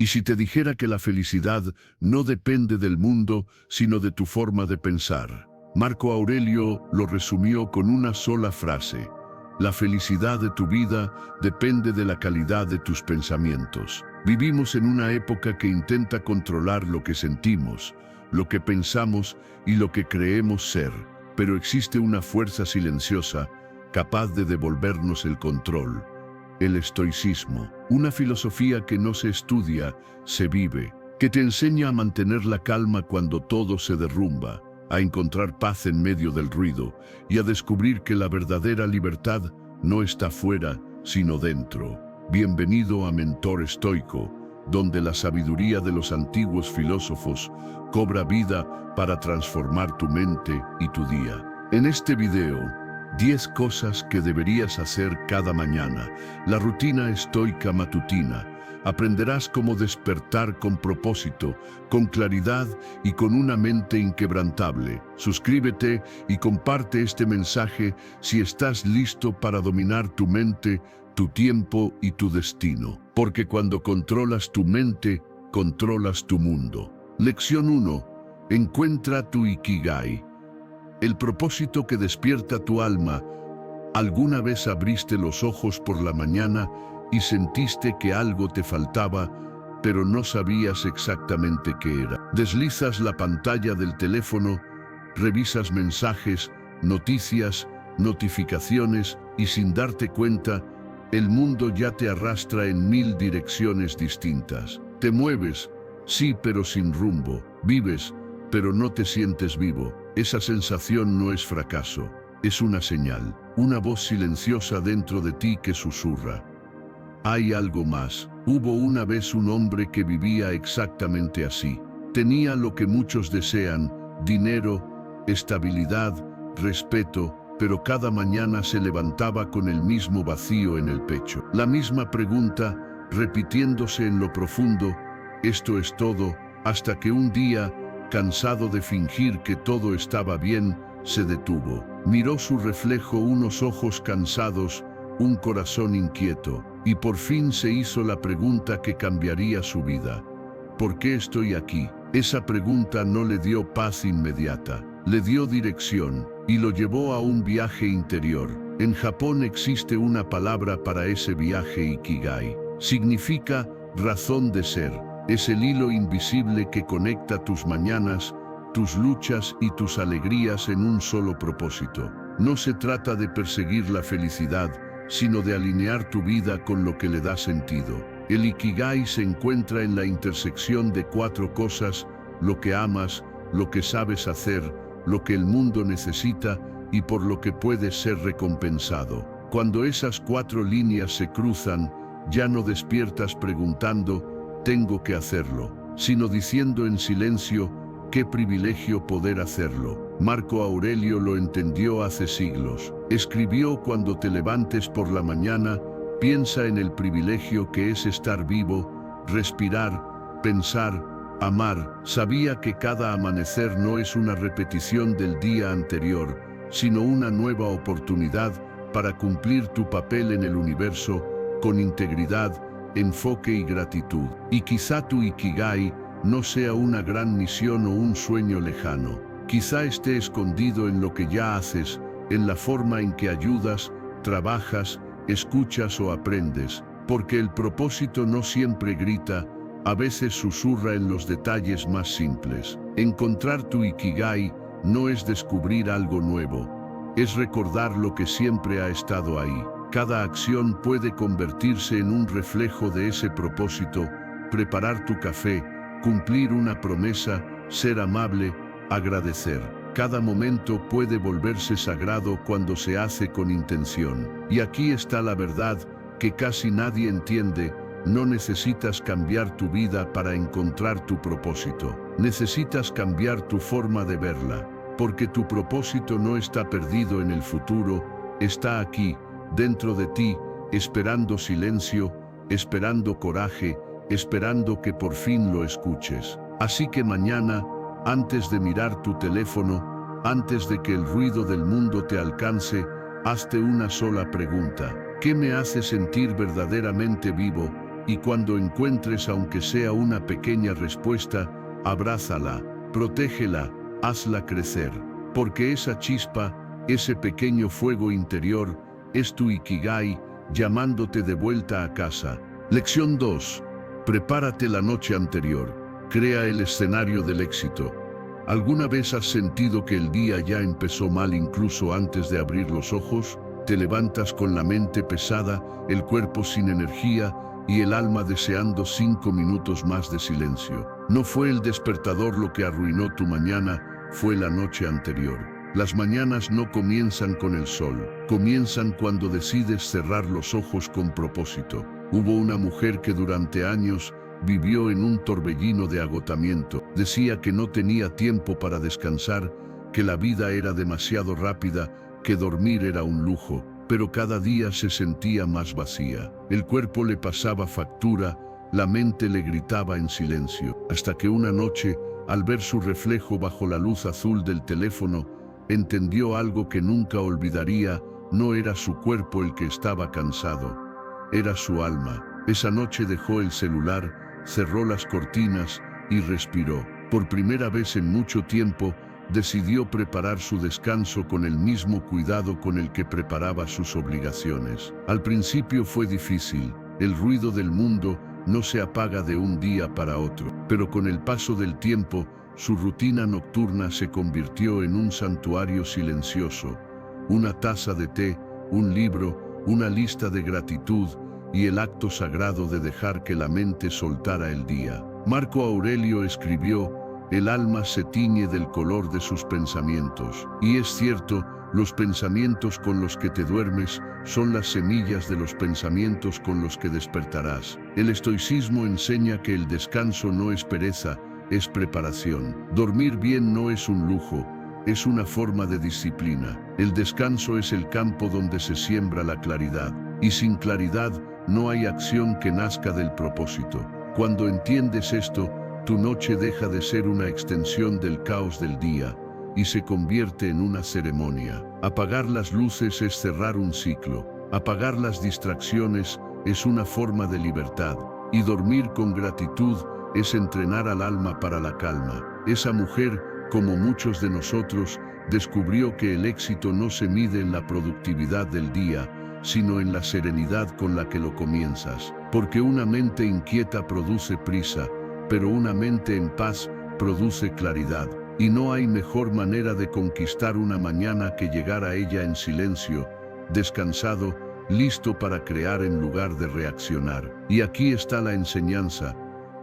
¿Y si te dijera que la felicidad no depende del mundo, sino de tu forma de pensar? Marco Aurelio lo resumió con una sola frase: la felicidad de tu vida depende de la calidad de tus pensamientos. Vivimos en una época que intenta controlar lo que sentimos, lo que pensamos y lo que creemos ser, pero existe una fuerza silenciosa capaz de devolvernos el control: el estoicismo, una filosofía que no se estudia, se vive, que te enseña a mantener la calma cuando todo se derrumba, a encontrar paz en medio del ruido y a descubrir que la verdadera libertad no está fuera, sino dentro. Bienvenido a Mentor Estoico, donde la sabiduría de los antiguos filósofos cobra vida para transformar tu mente y tu día. En este video, 10 cosas que deberías hacer cada mañana, la rutina estoica matutina. Aprenderás cómo despertar con propósito, con claridad y con una mente inquebrantable. Suscríbete y comparte este mensaje si estás listo para dominar tu mente, tu tiempo y tu destino. Porque cuando controlas tu mente, controlas tu mundo. Lección 1. Encuentra tu Ikigai. El propósito que despierta tu alma. ¿Alguna vez abriste los ojos por la mañana y sentiste que algo te faltaba, pero no sabías exactamente qué era? Deslizas la pantalla del teléfono, revisas mensajes, noticias, notificaciones y sin darte cuenta, el mundo ya te arrastra en 1000 direcciones distintas. Te mueves, sí, pero sin rumbo. Vives, pero no te sientes vivo. Esa sensación no es fracaso, es una señal, una voz silenciosa dentro de ti que susurra: hay algo más. Hubo una vez un hombre que vivía exactamente así. Tenía lo que muchos desean: dinero, estabilidad, respeto, pero cada mañana se levantaba con el mismo vacío en el pecho. La misma pregunta, repitiéndose en lo profundo: ¿esto es todo? Hasta que un día, cansado de fingir que todo estaba bien, se detuvo. Miró su reflejo, unos ojos cansados, un corazón inquieto, y por fin se hizo la pregunta que cambiaría su vida: ¿por qué estoy aquí? Esa pregunta no le dio paz inmediata, le dio dirección y lo llevó a un viaje interior. En Japón existe una palabra para ese viaje: Ikigai. Significa razón de ser. Es el hilo invisible que conecta tus mañanas, tus luchas y tus alegrías en un solo propósito. No se trata de perseguir la felicidad, sino de alinear tu vida con lo que le da sentido. El Ikigai se encuentra en la intersección de 4 cosas: lo que amas, lo que sabes hacer, lo que el mundo necesita y por lo que puedes ser recompensado. Cuando esas 4 líneas se cruzan, ya no despiertas preguntando «tengo que hacerlo», sino diciendo en silencio «qué privilegio poder hacerlo». Marco Aurelio lo entendió hace siglos. Escribió: cuando te levantes por la mañana, piensa en el privilegio que es estar vivo, respirar, pensar, amar. Sabía que cada amanecer no es una repetición del día anterior, sino una nueva oportunidad para cumplir tu papel en el universo con integridad, enfoque y gratitud. Y quizá tu Ikigai no sea una gran misión o un sueño lejano. Quizá esté escondido en lo que ya haces, en la forma en que ayudas, trabajas, escuchas o aprendes. Porque el propósito no siempre grita, a veces susurra en los detalles más simples. Encontrar tu Ikigai no es descubrir algo nuevo, es recordar lo que siempre ha estado ahí. Cada acción puede convertirse en un reflejo de ese propósito: preparar tu café, cumplir una promesa, ser amable, agradecer. Cada momento puede volverse sagrado cuando se hace con intención. Y aquí está la verdad que casi nadie entiende: no necesitas cambiar tu vida para encontrar tu propósito. Necesitas cambiar tu forma de verla, porque tu propósito no está perdido en el futuro, está aquí, dentro de ti, esperando silencio, esperando coraje, esperando que por fin lo escuches. Así que mañana, antes de mirar tu teléfono, antes de que el ruido del mundo te alcance, hazte una sola pregunta: ¿qué me hace sentir verdaderamente vivo? y cuando encuentres aunque sea una pequeña respuesta, abrázala, protégela, hazla crecer, porque esa chispa, ese pequeño fuego interior, es tu Ikigai, llamándote de vuelta a casa. Lección 2. Prepárate la noche anterior. Crea el escenario del éxito. ¿Alguna vez has sentido que el día ya empezó mal incluso antes de abrir los ojos? Te levantas con la mente pesada, el cuerpo sin energía y el alma deseando 5 minutos más de silencio. No fue el despertador lo que arruinó tu mañana, fue la noche anterior. Las mañanas no comienzan con el sol, comienzan cuando decides cerrar los ojos con propósito. Hubo una mujer que durante años vivió en un torbellino de agotamiento. Decía que no tenía tiempo para descansar, que la vida era demasiado rápida, que dormir era un lujo, pero cada día se sentía más vacía. El cuerpo le pasaba factura, la mente le gritaba en silencio, hasta que una noche, al ver su reflejo bajo la luz azul del teléfono, entendió algo que nunca olvidaría. No era su cuerpo el que estaba cansado, era su alma. Esa noche dejó el celular, cerró las cortinas y respiró. Por primera vez en mucho tiempo, decidió preparar su descanso con el mismo cuidado con el que preparaba sus obligaciones. Al principio fue difícil, el ruido del mundo no se apaga de un día para otro, pero con el paso del tiempo, su rutina nocturna se convirtió en un santuario silencioso. Una taza de té, un libro, una lista de gratitud y el acto sagrado de dejar que la mente soltara el día. Marco Aurelio escribió: el alma se tiñe del color de sus pensamientos. Y es cierto, los pensamientos con los que te duermes son las semillas de los pensamientos con los que despertarás. El estoicismo enseña que el descanso no es pereza, es preparación. Dormir bien no es un lujo, es una forma de disciplina. El descanso es el campo donde se siembra la claridad. Y sin claridad no hay acción que nazca del propósito. Cuando entiendes esto, tu noche deja de ser una extensión del caos del día y se convierte en una ceremonia. Apagar las luces es cerrar un ciclo. Apagar las distracciones es una forma de libertad. Y dormir con gratitud es entrenar al alma para la calma. Esa mujer, como muchos de nosotros, descubrió que el éxito no se mide en la productividad del día, sino en la serenidad con la que lo comienzas. Porque una mente inquieta produce prisa, pero una mente en paz produce claridad. Y no hay mejor manera de conquistar una mañana que llegar a ella en silencio, descansado, listo para crear en lugar de reaccionar. Y aquí está la enseñanza.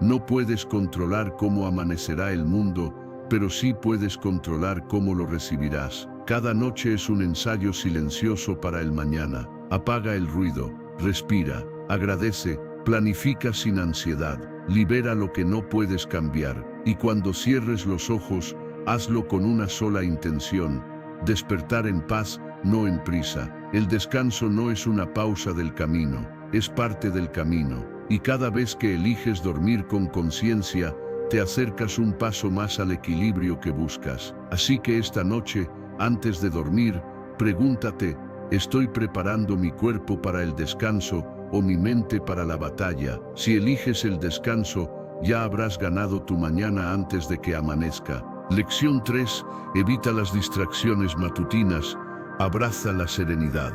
No puedes controlar cómo amanecerá el mundo, pero sí puedes controlar cómo lo recibirás. Cada noche es un ensayo silencioso para el mañana. Apaga el ruido, respira, agradece, planifica sin ansiedad, libera lo que no puedes cambiar. Y cuando cierres los ojos, hazlo con una sola intención: despertar en paz, no en prisa. El descanso no es una pausa del camino, es parte del camino. Y cada vez que eliges dormir con conciencia, te acercas un paso más al equilibrio que buscas. Así que esta noche, antes de dormir, pregúntate: ¿estoy preparando mi cuerpo para el descanso o mi mente para la batalla? Si eliges el descanso, ya habrás ganado tu mañana antes de que amanezca. Lección 3. Evita las distracciones matutinas. Abraza la serenidad.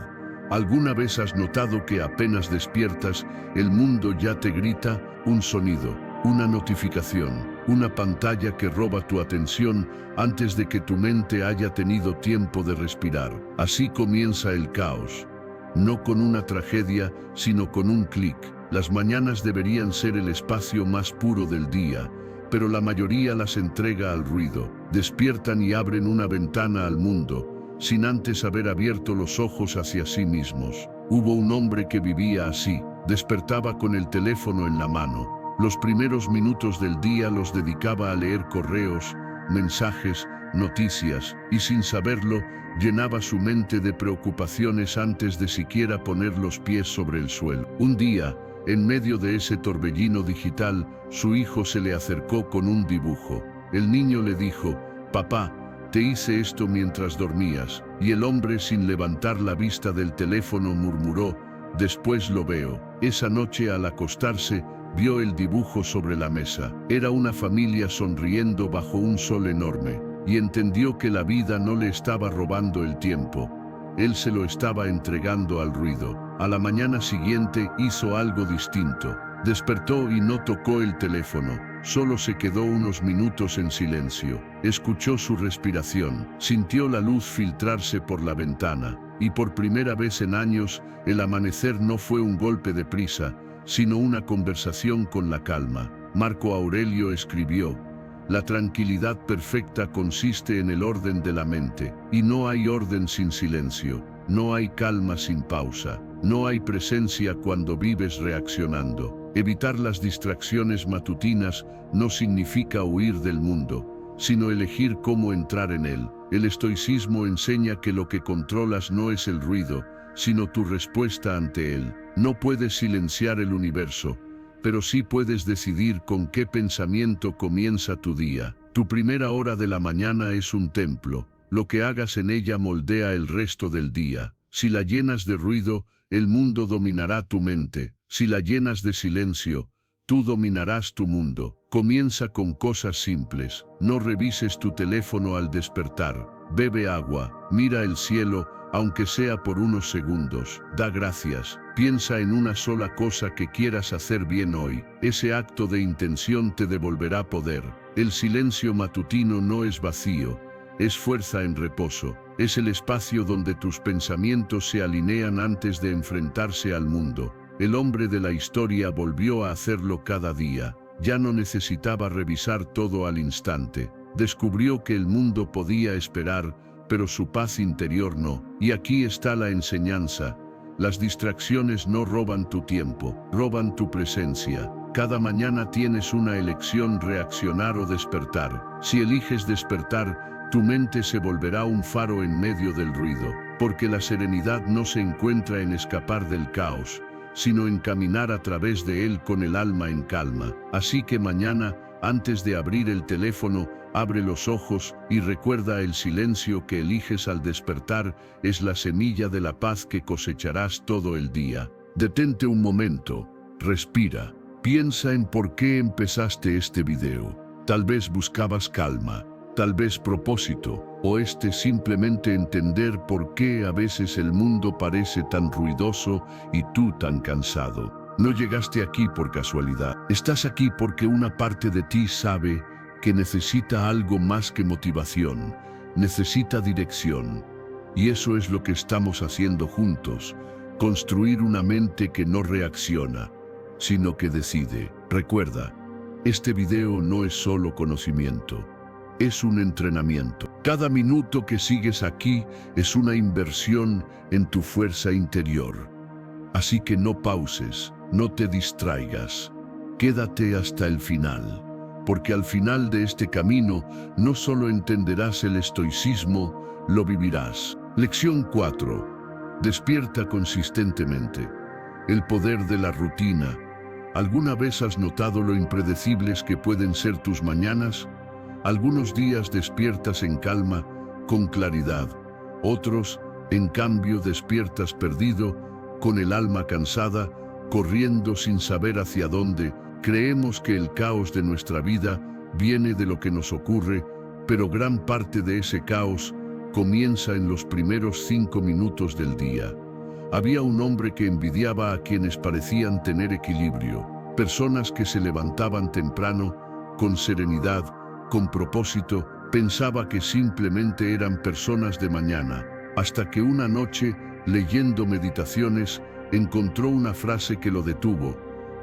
¿Alguna vez has notado que apenas despiertas, el mundo ya te grita? Un sonido, una notificación, una pantalla que roba tu atención antes de que tu mente haya tenido tiempo de respirar. Así comienza el caos. No con una tragedia, sino con un clic. Las mañanas deberían ser el espacio más puro del día, pero la mayoría las entrega al ruido. Despiertan y abren una ventana al mundo, sin antes haber abierto los ojos hacia sí mismos. Hubo un hombre que vivía así. Despertaba con el teléfono en la mano. Los primeros minutos del día los dedicaba a leer correos, mensajes, noticias, y sin saberlo, llenaba su mente de preocupaciones antes de siquiera poner los pies sobre el suelo. Un día, en medio de ese torbellino digital, su hijo se le acercó con un dibujo. El niño le dijo: «Papá, te hice esto mientras dormías». Y el hombre, sin levantar la vista del teléfono, murmuró: después lo veo. Esa noche al acostarse, vio el dibujo sobre la mesa. Era una familia sonriendo bajo un sol enorme, y entendió que la vida no le estaba robando el tiempo. Él se lo estaba entregando al ruido. A la mañana siguiente hizo algo distinto. Despertó y no tocó el teléfono. Solo se quedó unos minutos en silencio. Escuchó su respiración, sintió la luz filtrarse por la ventana, y por primera vez en años, el amanecer no fue un golpe de prisa, sino una conversación con la calma. Marco Aurelio escribió: la tranquilidad perfecta consiste en el orden de la mente, y no hay orden sin silencio, no hay calma sin pausa, no hay presencia cuando vives reaccionando. Evitar las distracciones matutinas no significa huir del mundo, sino elegir cómo entrar en él. El estoicismo enseña que lo que controlas no es el ruido, sino tu respuesta ante él. No puedes silenciar el universo, pero sí puedes decidir con qué pensamiento comienza tu día. Tu primera hora de la mañana es un templo. Lo que hagas en ella moldea el resto del día. Si la llenas de ruido, el mundo dominará tu mente. Si la llenas de silencio, tú dominarás tu mundo. Comienza con cosas simples. No revises tu teléfono al despertar. Bebe agua, mira el cielo, aunque sea por unos segundos. Da gracias. Piensa en una sola cosa que quieras hacer bien hoy. Ese acto de intención te devolverá poder. El silencio matutino no es vacío, es fuerza en reposo. Es el espacio donde tus pensamientos se alinean antes de enfrentarse al mundo. El hombre de la historia volvió a hacerlo cada día. Ya no necesitaba revisar todo al instante. Descubrió que el mundo podía esperar, pero su paz interior no. Y aquí está la enseñanza. Las distracciones no roban tu tiempo, roban tu presencia. Cada mañana tienes una elección: reaccionar o despertar. Si eliges despertar, tu mente se volverá un faro en medio del ruido, porque la serenidad no se encuentra en escapar del caos, sino en caminar a través de él con el alma en calma. Así que mañana, antes de abrir el teléfono, abre los ojos y recuerda: el silencio que eliges al despertar es la semilla de la paz que cosecharás todo el día. Detente un momento, respira, piensa en por qué empezaste este video. Tal vez buscabas calma, tal vez propósito, o simplemente entender por qué a veces el mundo parece tan ruidoso y tú tan cansado. No llegaste aquí por casualidad. Estás aquí porque una parte de ti sabe que necesita algo más que motivación, necesita dirección. Y eso es lo que estamos haciendo juntos: construir una mente que no reacciona, sino que decide. Recuerda, este video no es solo conocimiento, es un entrenamiento. Cada minuto que sigues aquí es una inversión en tu fuerza interior. Así que no pauses, no te distraigas, quédate hasta el final. Porque al final de este camino no solo entenderás el estoicismo, lo vivirás. Lección 4. Despierta consistentemente. El poder de la rutina. ¿Alguna vez has notado lo impredecibles que pueden ser tus mañanas? Algunos días despiertas en calma, con claridad. Otros, en cambio, despiertas perdido, con el alma cansada, corriendo sin saber hacia dónde. Creemos que el caos de nuestra vida viene de lo que nos ocurre, pero gran parte de ese caos comienza en los primeros 5 minutos del día. Había un hombre que envidiaba a quienes parecían tener equilibrio, personas que se levantaban temprano, con serenidad, con propósito. Pensaba que simplemente eran personas de mañana, hasta que una noche, leyendo Meditaciones, encontró una frase que lo detuvo.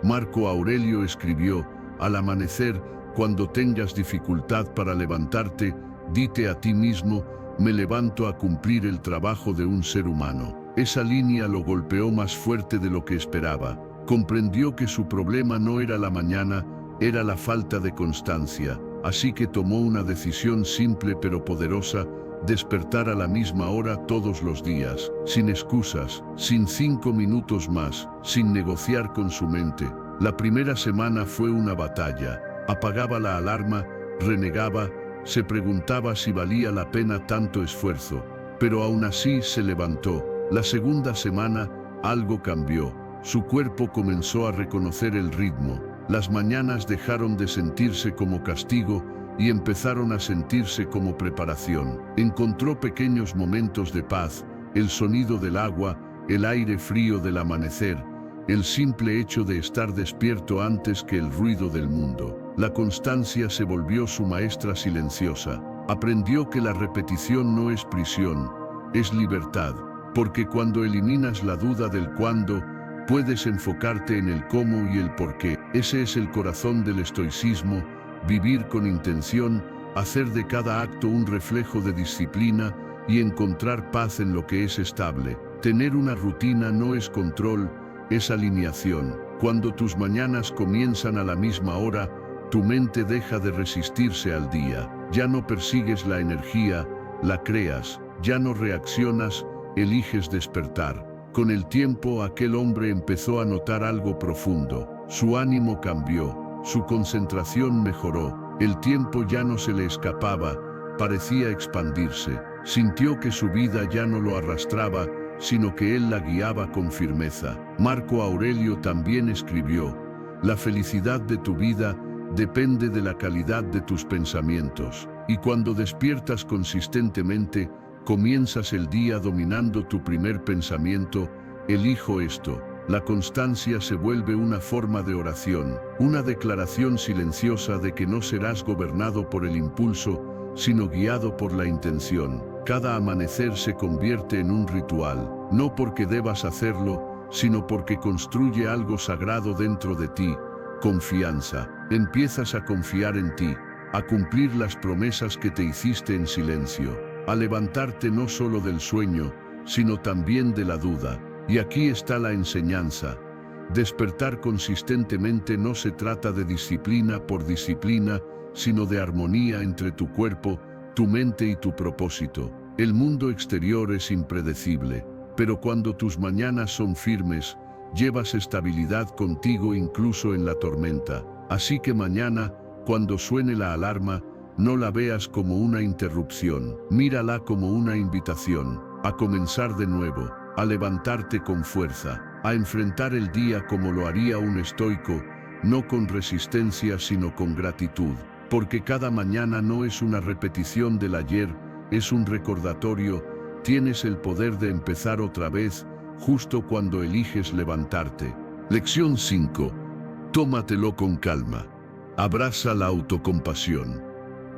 Marco Aurelio escribió: al amanecer, cuando tengas dificultad para levantarte, dite a ti mismo: me levanto a cumplir el trabajo de un ser humano. Esa línea lo golpeó más fuerte de lo que esperaba. Comprendió que su problema no era la mañana, era la falta de constancia. Así que tomó una decisión simple pero poderosa: despertar a la misma hora todos los días, sin excusas, sin 5 minutos más, sin negociar con su mente. La primera semana fue una batalla. Apagaba la alarma, renegaba, se preguntaba si valía la pena tanto esfuerzo, pero aún así se levantó. La segunda semana algo cambió. Su cuerpo comenzó a reconocer el ritmo. Las mañanas dejaron de sentirse como castigo y empezaron a sentirse como preparación. Encontró pequeños momentos de paz, el sonido del agua, el aire frío del amanecer, el simple hecho de estar despierto antes que el ruido del mundo. La constancia se volvió su maestra silenciosa. Aprendió que la repetición no es prisión, es libertad, porque cuando eliminas la duda del cuándo, puedes enfocarte en el cómo y el por qué. Ese es el corazón del estoicismo, vivir con intención, hacer de cada acto un reflejo de disciplina y encontrar paz en lo que es estable. Tener una rutina no es control, es alineación. Cuando tus mañanas comienzan a la misma hora, tu mente deja de resistirse al día. Ya no persigues la energía, la creas. Ya no reaccionas, eliges despertar. Con el tiempo aquel hombre empezó a notar algo profundo. Su ánimo cambió, su concentración mejoró. El tiempo ya no se le escapaba, parecía expandirse. Sintió que su vida ya no lo arrastraba, sino que él la guiaba con firmeza. Marco Aurelio también escribió: la felicidad de tu vida depende de la calidad de tus pensamientos. Y cuando despiertas consistentemente, comienzas el día dominando tu primer pensamiento: elijo esto. La constancia se vuelve una forma de oración, una declaración silenciosa de que no serás gobernado por el impulso, sino guiado por la intención. Cada amanecer se convierte en un ritual, no porque debas hacerlo, sino porque construye algo sagrado dentro de ti. Confianza. Empiezas a confiar en ti, a cumplir las promesas que te hiciste en silencio, a levantarte no solo del sueño, sino también de la duda. Y aquí está la enseñanza. Despertar consistentemente no se trata de disciplina por disciplina, sino de armonía entre tu cuerpo, tu mente y tu propósito. El mundo exterior es impredecible, pero cuando tus mañanas son firmes, llevas estabilidad contigo incluso en la tormenta. Así que mañana, cuando suene la alarma, no la veas como una interrupción, mírala como una invitación a comenzar de nuevo, a levantarte con fuerza, a enfrentar el día como lo haría un estoico, no con resistencia sino con gratitud, porque cada mañana no es una repetición del ayer, es un recordatorio. Tienes el poder de empezar otra vez, justo cuando eliges levantarte. Lección 5. Tómatelo con calma. Abraza la autocompasión.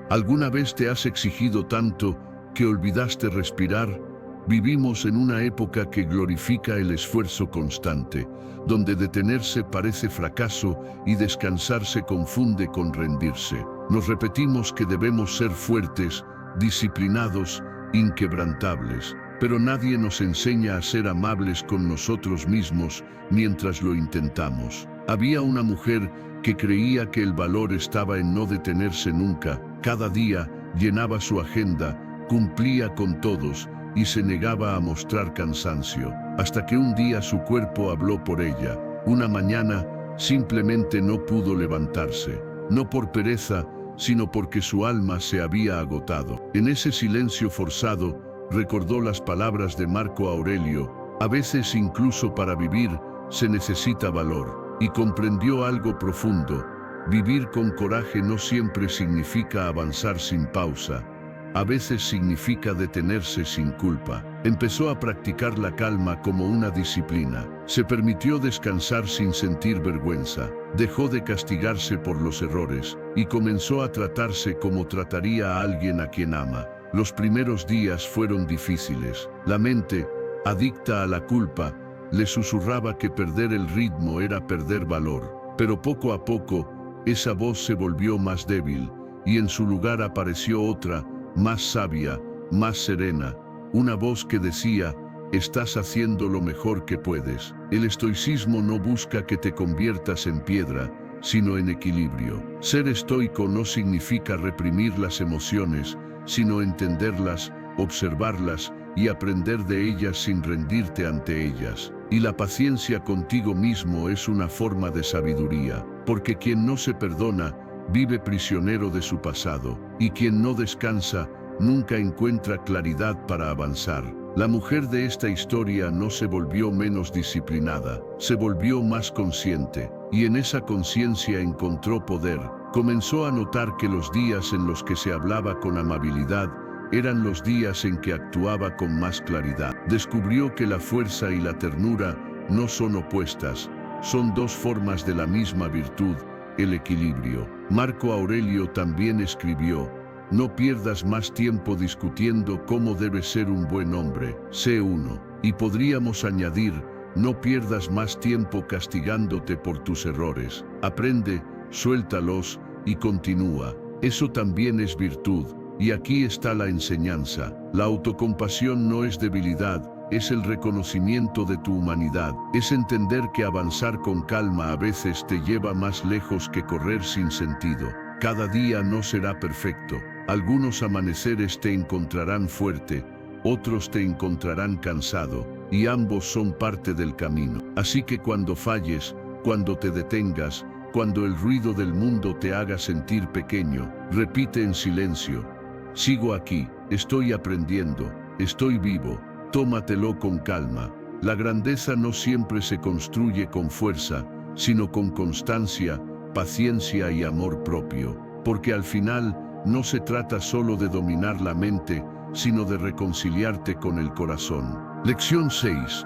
¿Alguna vez te has exigido tanto que olvidaste respirar? Vivimos en una época que glorifica el esfuerzo constante, donde detenerse parece fracaso y descansar se confunde con rendirse. Nos repetimos que debemos ser fuertes, disciplinados, inquebrantables, pero nadie nos enseña a ser amables con nosotros mismos mientras lo intentamos. Había una mujer que creía que el valor estaba en no detenerse nunca. Cada día llenaba su agenda, cumplía con todos y se negaba a mostrar cansancio, hasta que un día su cuerpo habló por ella. Una mañana simplemente no pudo levantarse, no por pereza, sino porque su alma se había agotado. En ese silencio forzado, recordó las palabras de Marco Aurelio: a veces incluso para vivir se necesita valor, y comprendió algo profundo: vivir con coraje no siempre significa avanzar sin pausa, a veces significa detenerse sin culpa. Empezó a practicar la calma como una disciplina. Se permitió descansar sin sentir vergüenza. Dejó de castigarse por los errores y comenzó a tratarse como trataría a alguien a quien ama. Los primeros días fueron difíciles. La mente, adicta a la culpa, le susurraba que perder el ritmo era perder valor. Pero poco a poco, esa voz se volvió más débil y en su lugar apareció otra, más sabia, más serena, una voz que decía: estás haciendo lo mejor que puedes. El estoicismo no busca que te conviertas en piedra, sino en equilibrio. Ser estoico no significa reprimir las emociones, sino entenderlas, observarlas y aprender de ellas sin rendirte ante ellas. Y la paciencia contigo mismo es una forma de sabiduría, porque quien no se perdona, vive prisionero de su pasado, y quien no descansa, nunca encuentra claridad para avanzar. La mujer de esta historia no se volvió menos disciplinada, se volvió más consciente, y en esa conciencia encontró poder. Comenzó a notar que los días en los que se hablaba con amabilidad eran los días en que actuaba con más claridad. Descubrió que la fuerza y la ternura no son opuestas, son dos formas de la misma virtud, el equilibrio. Marco Aurelio también escribió: no pierdas más tiempo discutiendo cómo debe ser un buen hombre, sé uno. Y podríamos añadir: no pierdas más tiempo castigándote por tus errores. Aprende, suéltalos y continúa. Eso también es virtud. Y aquí está la enseñanza. La autocompasión no es debilidad, es el reconocimiento de tu humanidad. Es entender que avanzar con calma a veces te lleva más lejos que correr sin sentido. Cada día no será perfecto. Algunos amaneceres te encontrarán fuerte, otros te encontrarán cansado, y ambos son parte del camino. Así que cuando falles, cuando te detengas, cuando el ruido del mundo te haga sentir pequeño, repite en silencio: sigo aquí, estoy aprendiendo, estoy vivo. Tómatelo con calma. La grandeza no siempre se construye con fuerza, sino con constancia, paciencia y amor propio. Porque al final, no se trata solo de dominar la mente, sino de reconciliarte con el corazón. Lección 6.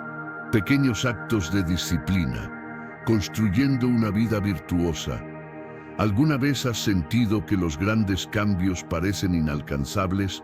Pequeños actos de disciplina. Construyendo una vida virtuosa. ¿Alguna vez has sentido que los grandes cambios parecen inalcanzables?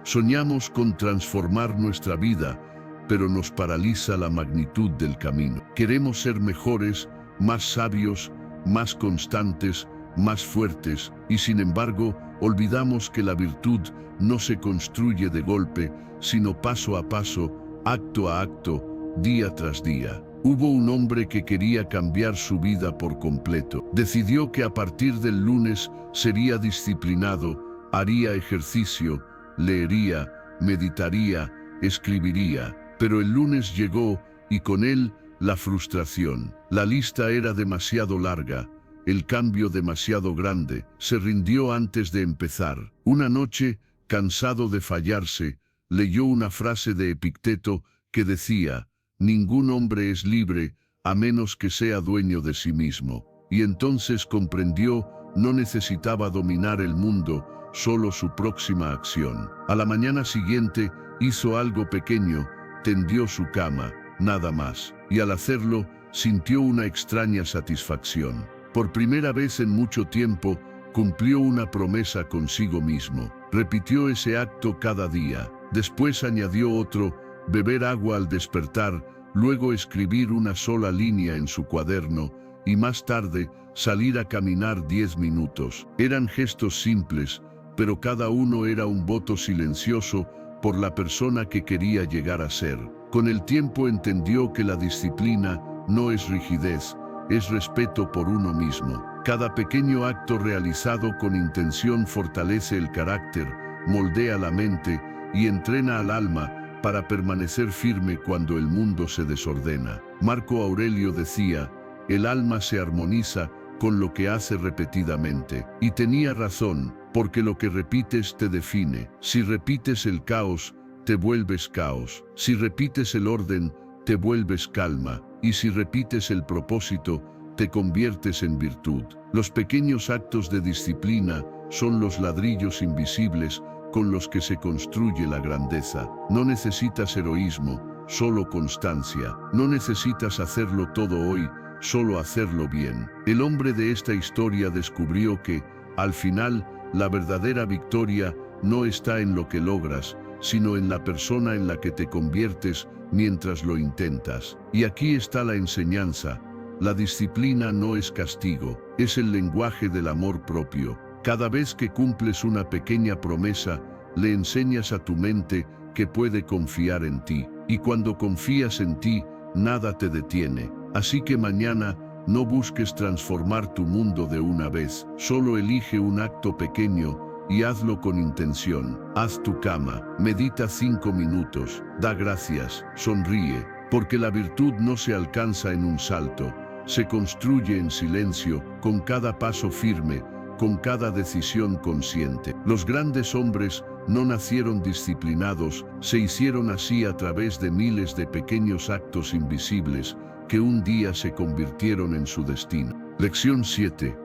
Soñamos con transformar nuestra vida, pero nos paraliza la magnitud del camino. Queremos ser mejores, más sabios, más constantes, más fuertes, y sin embargo, olvidamos que la virtud no se construye de golpe, sino paso a paso, acto a acto, día tras día. Hubo un hombre que quería cambiar su vida por completo. Decidió que a partir del lunes sería disciplinado, haría ejercicio, leería, meditaría, escribiría. Pero el lunes llegó y con él la frustración. La lista era demasiado larga, el cambio demasiado grande. Se rindió antes de empezar. Una noche, cansado de fallarse, leyó una frase de Epicteto que decía: ningún hombre es libre a menos que sea dueño de sí mismo. Y entonces comprendió: no necesitaba dominar el mundo, solo su próxima acción. A la mañana siguiente hizo algo pequeño, tendió su cama, nada más. Y al hacerlo, sintió una extraña satisfacción. Por primera vez en mucho tiempo, cumplió una promesa consigo mismo. Repitió ese acto cada día. Después añadió otro: beber agua al despertar, luego escribir una sola línea en su cuaderno, y más tarde, salir a caminar 10 minutos. Eran gestos simples, pero cada uno era un voto silencioso por la persona que quería llegar a ser. Con el tiempo entendió que la disciplina no es rigidez, es respeto por uno mismo. Cada pequeño acto realizado con intención fortalece el carácter, moldea la mente y entrena al alma para permanecer firme cuando el mundo se desordena. Marco Aurelio decía: el alma se armoniza con lo que hace repetidamente. Y tenía razón, porque lo que repites te define. Si repites el caos, te vuelves caos. Si repites el orden, te vuelves calma. Y si repites el propósito, te conviertes en virtud. Los pequeños actos de disciplina son los ladrillos invisibles con los que se construye la grandeza. No necesitas heroísmo, solo constancia. No necesitas hacerlo todo hoy, solo hacerlo bien. El hombre de esta historia descubrió que, al final, la verdadera victoria no está en lo que logras, sino en la persona en la que te conviertes mientras lo intentas. Y aquí está la enseñanza: la disciplina no es castigo, es el lenguaje del amor propio. Cada vez que cumples una pequeña promesa, le enseñas a tu mente que puede confiar en ti. Y cuando confías en ti, nada te detiene. Así que mañana, no busques transformar tu mundo de una vez. Solo elige un acto pequeño y hazlo con intención. Haz tu cama, medita 5 minutos, da gracias, sonríe, porque la virtud no se alcanza en un salto, se construye en silencio, con cada paso firme, con cada decisión consciente. Los grandes hombres no nacieron disciplinados, se hicieron así a través de miles de pequeños actos invisibles que un día se convirtieron en su destino. Lección 7.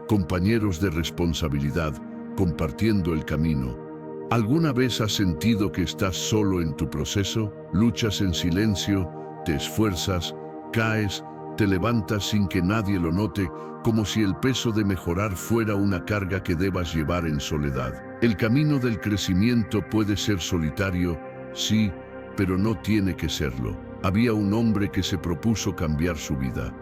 Compañeros de responsabilidad, compartiendo el camino. ¿Alguna vez has sentido que estás solo en tu proceso? Luchas en silencio, te esfuerzas, caes, te levantas sin que nadie lo note, como si el peso de mejorar fuera una carga que debas llevar en soledad. El camino del crecimiento puede ser solitario, sí, pero no tiene que serlo. Había un hombre que se propuso cambiar su vida.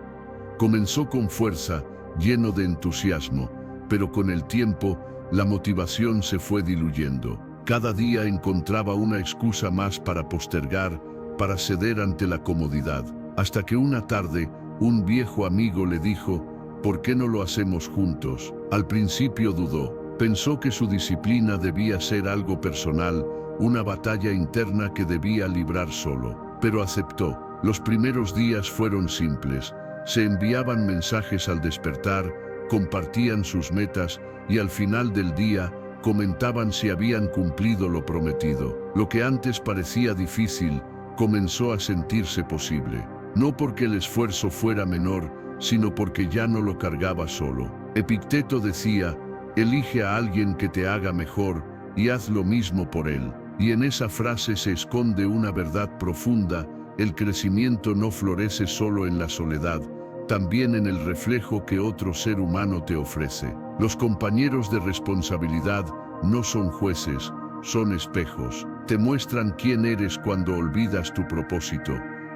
Comenzó con fuerza, lleno de entusiasmo, pero con el tiempo, la motivación se fue diluyendo. Cada día encontraba una excusa más para postergar, para ceder ante la comodidad, hasta que una tarde, un viejo amigo le dijo: ¿por qué no lo hacemos juntos? Al principio dudó, pensó que su disciplina debía ser algo personal, una batalla interna que debía librar solo, pero aceptó. Los primeros días fueron simples, se enviaban mensajes al despertar, compartían sus metas y al final del día comentaban si habían cumplido lo prometido. Lo que antes parecía difícil comenzó a sentirse posible, no porque el esfuerzo fuera menor, sino porque ya no lo cargaba solo. Epicteto decía: elige a alguien que te haga mejor y haz lo mismo por él. Y en esa frase se esconde una verdad profunda: el crecimiento no florece solo en la soledad, también en el reflejo que otro ser humano te ofrece. Los compañeros de responsabilidad no son jueces, son espejos. Te muestran quién eres cuando olvidas tu propósito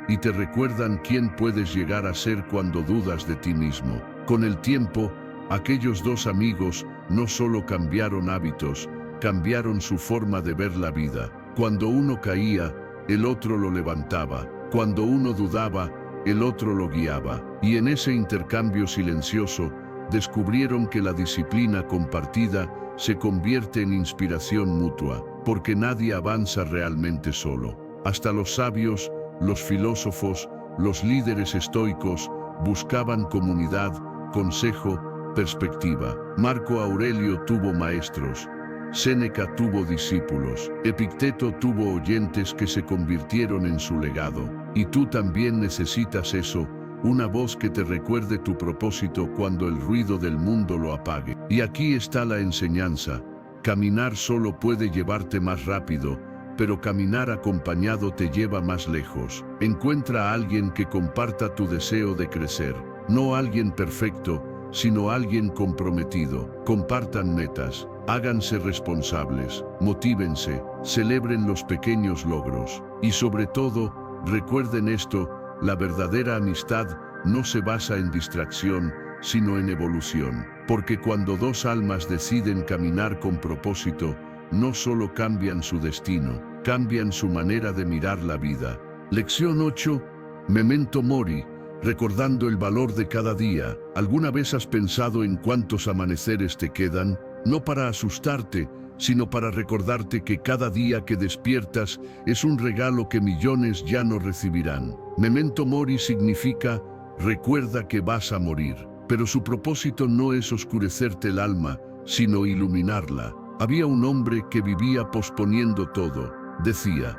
y te recuerdan quién puedes llegar a ser cuando dudas de ti mismo. Con el tiempo, aquellos dos amigos no solo cambiaron hábitos, cambiaron su forma de ver la vida. Cuando uno caía, el otro lo levantaba. Cuando uno dudaba, el otro lo guiaba. Y en ese intercambio silencioso, descubrieron que la disciplina compartida se convierte en inspiración mutua, porque nadie avanza realmente solo. Hasta los sabios, los filósofos, los líderes estoicos buscaban comunidad, consejo, perspectiva. Marco Aurelio tuvo maestros, Séneca tuvo discípulos, Epicteto tuvo oyentes que se convirtieron en su legado. Y tú también necesitas eso, una voz que te recuerde tu propósito cuando el ruido del mundo lo apague. Y aquí está la enseñanza: caminar solo puede llevarte más rápido, pero caminar acompañado te lleva más lejos. Encuentra a alguien que comparta tu deseo de crecer, no alguien perfecto, sino alguien comprometido. Compartan metas, háganse responsables, motívense, celebren los pequeños logros. Y sobre todo, recuerden esto: la verdadera amistad no se basa en distracción, sino en evolución. Porque cuando dos almas deciden caminar con propósito, no solo cambian su destino, cambian su manera de mirar la vida. Lección 8. Memento mori. Recordando el valor de cada día. ¿Alguna vez has pensado en cuántos amaneceres te quedan? No para asustarte, sino para recordarte que cada día que despiertas es un regalo que millones ya no recibirán. Memento mori significa: recuerda que vas a morir. Pero su propósito no es oscurecerte el alma, sino iluminarla. Había un hombre que vivía posponiendo todo. Decía: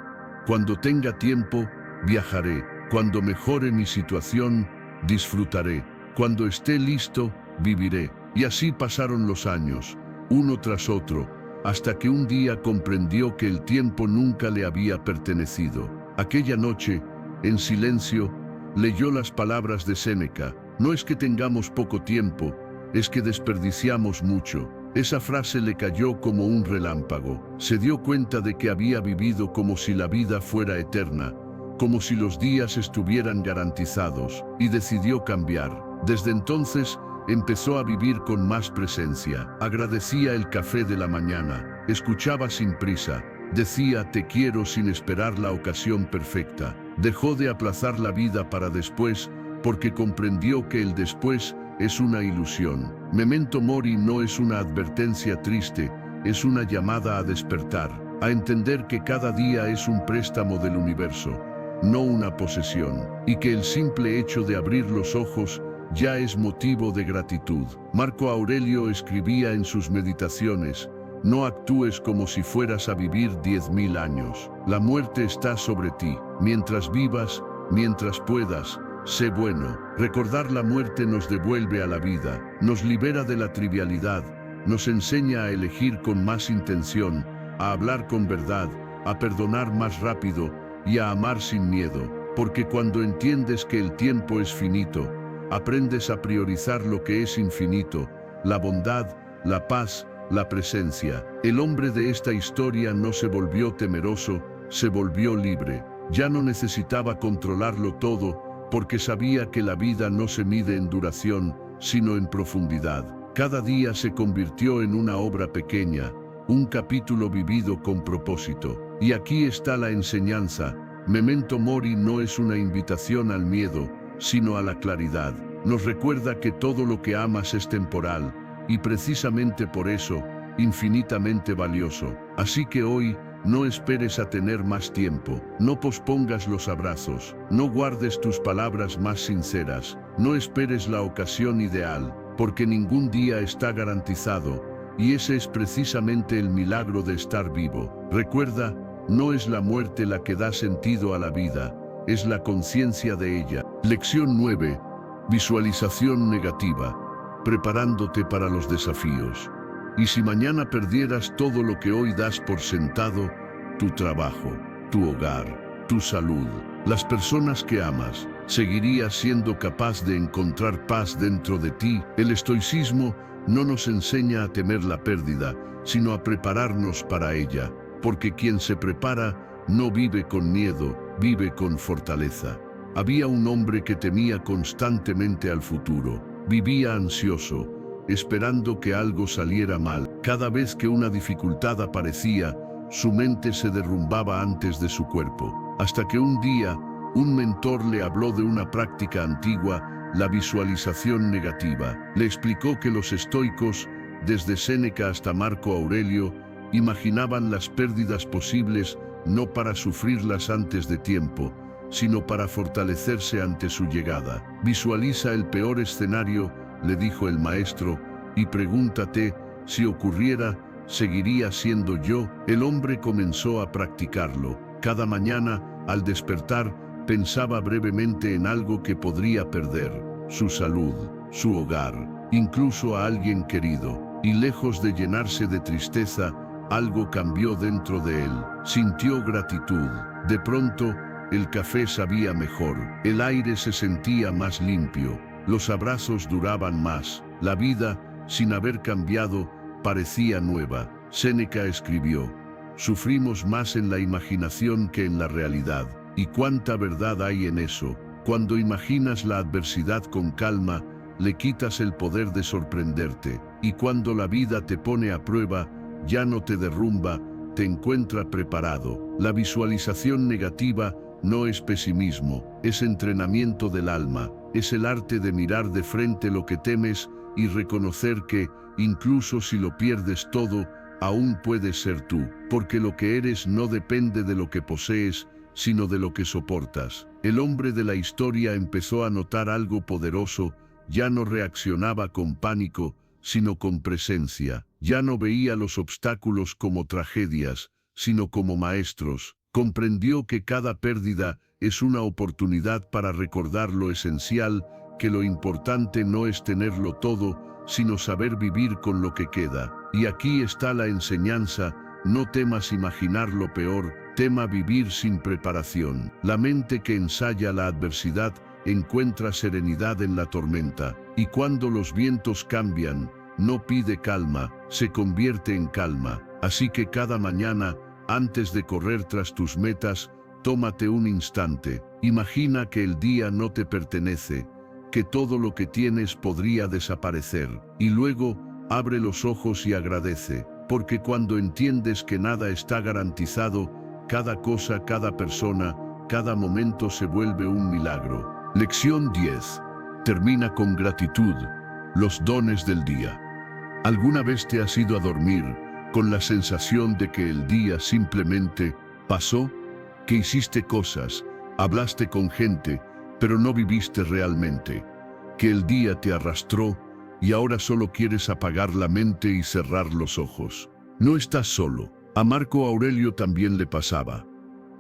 cuando tenga tiempo, viajaré. Cuando mejore mi situación, disfrutaré. Cuando esté listo, viviré. Y así pasaron los años, uno tras otro, hasta que un día comprendió que el tiempo nunca le había pertenecido. Aquella noche, en silencio, leyó las palabras de Séneca: no es que tengamos poco tiempo, es que desperdiciamos mucho. Esa frase le cayó como un relámpago. Se dio cuenta de que había vivido como si la vida fuera eterna, como si los días estuvieran garantizados, y decidió cambiar. Desde entonces, empezó a vivir con más presencia. Agradecía el café de la mañana, escuchaba sin prisa, decía te quiero sin esperar la ocasión perfecta. Dejó de aplazar la vida para después, porque comprendió que el después es una ilusión. Memento mori no es una advertencia triste, es una llamada a despertar, a entender que cada día es un préstamo del universo, no una posesión, y que el simple hecho de abrir los ojos ya es motivo de gratitud. Marco Aurelio escribía en sus meditaciones: No actúes como si fueras a vivir 10.000 años. La muerte está sobre ti. Mientras vivas, mientras puedas, sé bueno. Recordar la muerte nos devuelve a la vida, nos libera de la trivialidad, nos enseña a elegir con más intención, a hablar con verdad, a perdonar más rápido y a amar sin miedo. Porque cuando entiendes que el tiempo es finito, aprendes a priorizar lo que es infinito, la bondad, la paz, la presencia. El hombre de esta historia no se volvió temeroso, se volvió libre. Ya no necesitaba controlarlo todo, porque sabía que la vida no se mide en duración, sino en profundidad. Cada día se convirtió en una obra pequeña, un capítulo vivido con propósito. Y aquí está la enseñanza. Memento Mori no es una invitación al miedo, sino a la claridad. Nos recuerda que todo lo que amas es temporal, y precisamente por eso, infinitamente valioso. Así que hoy, no esperes a tener más tiempo, no pospongas los abrazos, no guardes tus palabras más sinceras, no esperes la ocasión ideal, porque ningún día está garantizado, y ese es precisamente el milagro de estar vivo. Recuerda, no es la muerte la que da sentido a la vida, es la conciencia de ella. Lección 9. Visualización negativa. Preparándote para los desafíos. Y si mañana perdieras todo lo que hoy das por sentado, tu trabajo, tu hogar, tu salud, las personas que amas, ¿seguirías siendo capaz de encontrar paz dentro de ti? El estoicismo no nos enseña a temer la pérdida, sino a prepararnos para ella, porque quien se prepara no vive con miedo, vive con fortaleza. Había un hombre que temía constantemente al futuro. Vivía ansioso, esperando que algo saliera mal. Cada vez que una dificultad aparecía, su mente se derrumbaba antes de su cuerpo. Hasta que un día, un mentor le habló de una práctica antigua, la visualización negativa. Le explicó que los estoicos, desde Séneca hasta Marco Aurelio, imaginaban las pérdidas posibles no para sufrirlas antes de tiempo, sino para fortalecerse ante su llegada. Visualiza el peor escenario, le dijo el maestro, y pregúntate, si ocurriera, ¿seguiría siendo yo? El hombre comenzó a practicarlo. Cada mañana, al despertar, pensaba brevemente en algo que podría perder: su salud, su hogar, incluso a alguien querido. Y lejos de llenarse de tristeza, algo cambió dentro de él. Sintió gratitud. De pronto, el café sabía mejor, el aire se sentía más limpio, los abrazos duraban más, la vida, sin haber cambiado, parecía nueva. Séneca escribió: sufrimos más en la imaginación que en la realidad. ¿Y cuánta verdad hay en eso? Cuando imaginas la adversidad con calma, le quitas el poder de sorprenderte. Y cuando la vida te pone a prueba, ya no te derrumba, te encuentra preparado. La visualización negativa no es pesimismo, es entrenamiento del alma, es el arte de mirar de frente lo que temes y reconocer que, incluso si lo pierdes todo, aún puedes ser tú, porque lo que eres no depende de lo que posees, sino de lo que soportas. El hombre de la historia empezó a notar algo poderoso, ya no reaccionaba con pánico, sino con presencia. Ya no veía los obstáculos como tragedias, sino como maestros. Comprendió que cada pérdida es una oportunidad para recordar lo esencial, que lo importante no es tenerlo todo, sino saber vivir con lo que queda. Y aquí está la enseñanza: no temas imaginar lo peor, tema vivir sin preparación. La mente que ensaya la adversidad encuentra serenidad en la tormenta, y cuando los vientos cambian, no pide calma, se convierte en calma. Así que cada mañana, antes de correr tras tus metas, tómate un instante. Imagina que el día no te pertenece, que todo lo que tienes podría desaparecer. Y luego, abre los ojos y agradece, porque cuando entiendes que nada está garantizado, cada cosa, cada persona, cada momento se vuelve un milagro. Lección 10. Termina con gratitud. Los dones del día. ¿Alguna vez te has ido a dormir con la sensación de que el día simplemente pasó? Que hiciste cosas, hablaste con gente, pero no viviste realmente. Que el día te arrastró y ahora solo quieres apagar la mente y cerrar los ojos. No estás solo. A Marco Aurelio también le pasaba.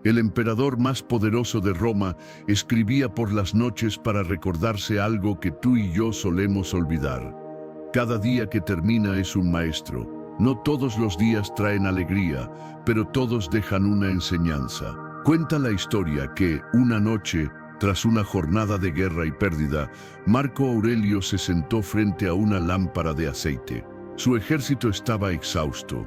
El emperador más poderoso de Roma escribía por las noches para recordarse algo que tú y yo solemos olvidar. Cada día que termina es un maestro. No todos los días traen alegría, pero todos dejan una enseñanza. Cuenta la historia que, una noche, tras una jornada de guerra y pérdida, Marco Aurelio se sentó frente a una lámpara de aceite. Su ejército estaba exhausto.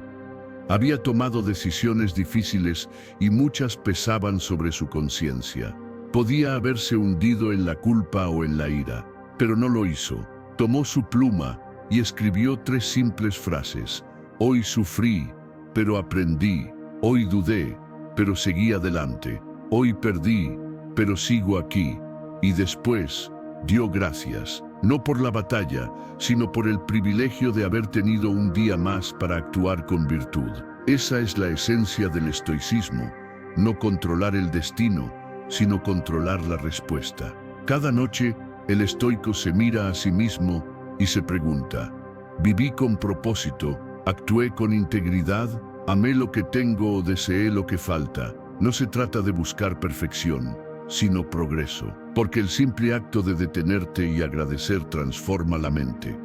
Había tomado decisiones difíciles y muchas pesaban sobre su conciencia. Podía haberse hundido en la culpa o en la ira, pero no lo hizo. Tomó su pluma y escribió 3 simples frases. Hoy sufrí, pero aprendí. Hoy dudé, pero seguí adelante. Hoy perdí, pero sigo aquí. Y después dio gracias, no por la batalla, sino por el privilegio de haber tenido un día más para actuar con virtud. Esa es la esencia del estoicismo, no controlar el destino, sino controlar la respuesta. Cada noche, el estoico se mira a sí mismo y se pregunta: ¿viví con propósito? ¿Actué con integridad? ¿Amé lo que tengo o deseé lo que falta? No se trata de buscar perfección, sino progreso, porque el simple acto de detenerte y agradecer transforma la mente.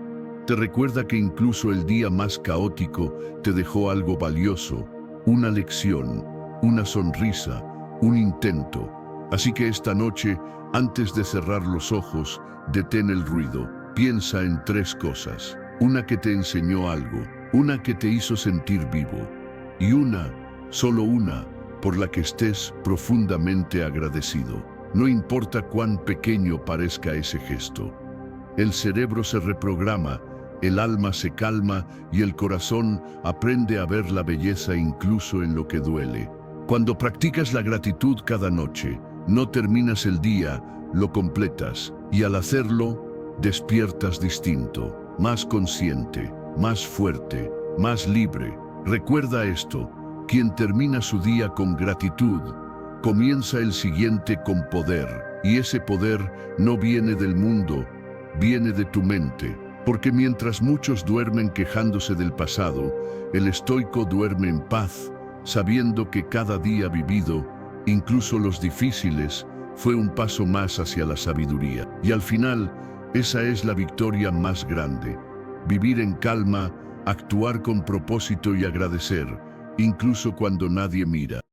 Te recuerda que incluso el día más caótico te dejó algo valioso, una lección, una sonrisa, un intento. Así que esta noche, antes de cerrar los ojos, detén el ruido. Piensa en 3 cosas. Una que te enseñó algo, una que te hizo sentir vivo, y una, solo una, por la que estés profundamente agradecido. No importa cuán pequeño parezca ese gesto. El cerebro se reprograma, el alma se calma y el corazón aprende a ver la belleza incluso en lo que duele. Cuando practicas la gratitud cada noche, no terminas el día, lo completas, y al hacerlo, despiertas distinto, más consciente, más fuerte, más libre. Recuerda esto: quien termina su día con gratitud, comienza el siguiente con poder, y ese poder no viene del mundo, viene de tu mente. Porque mientras muchos duermen quejándose del pasado, el estoico duerme en paz, sabiendo que cada día vivido, incluso los difíciles, fue un paso más hacia la sabiduría. Y al final, esa es la victoria más grande: vivir en calma, actuar con propósito y agradecer, incluso cuando nadie mira.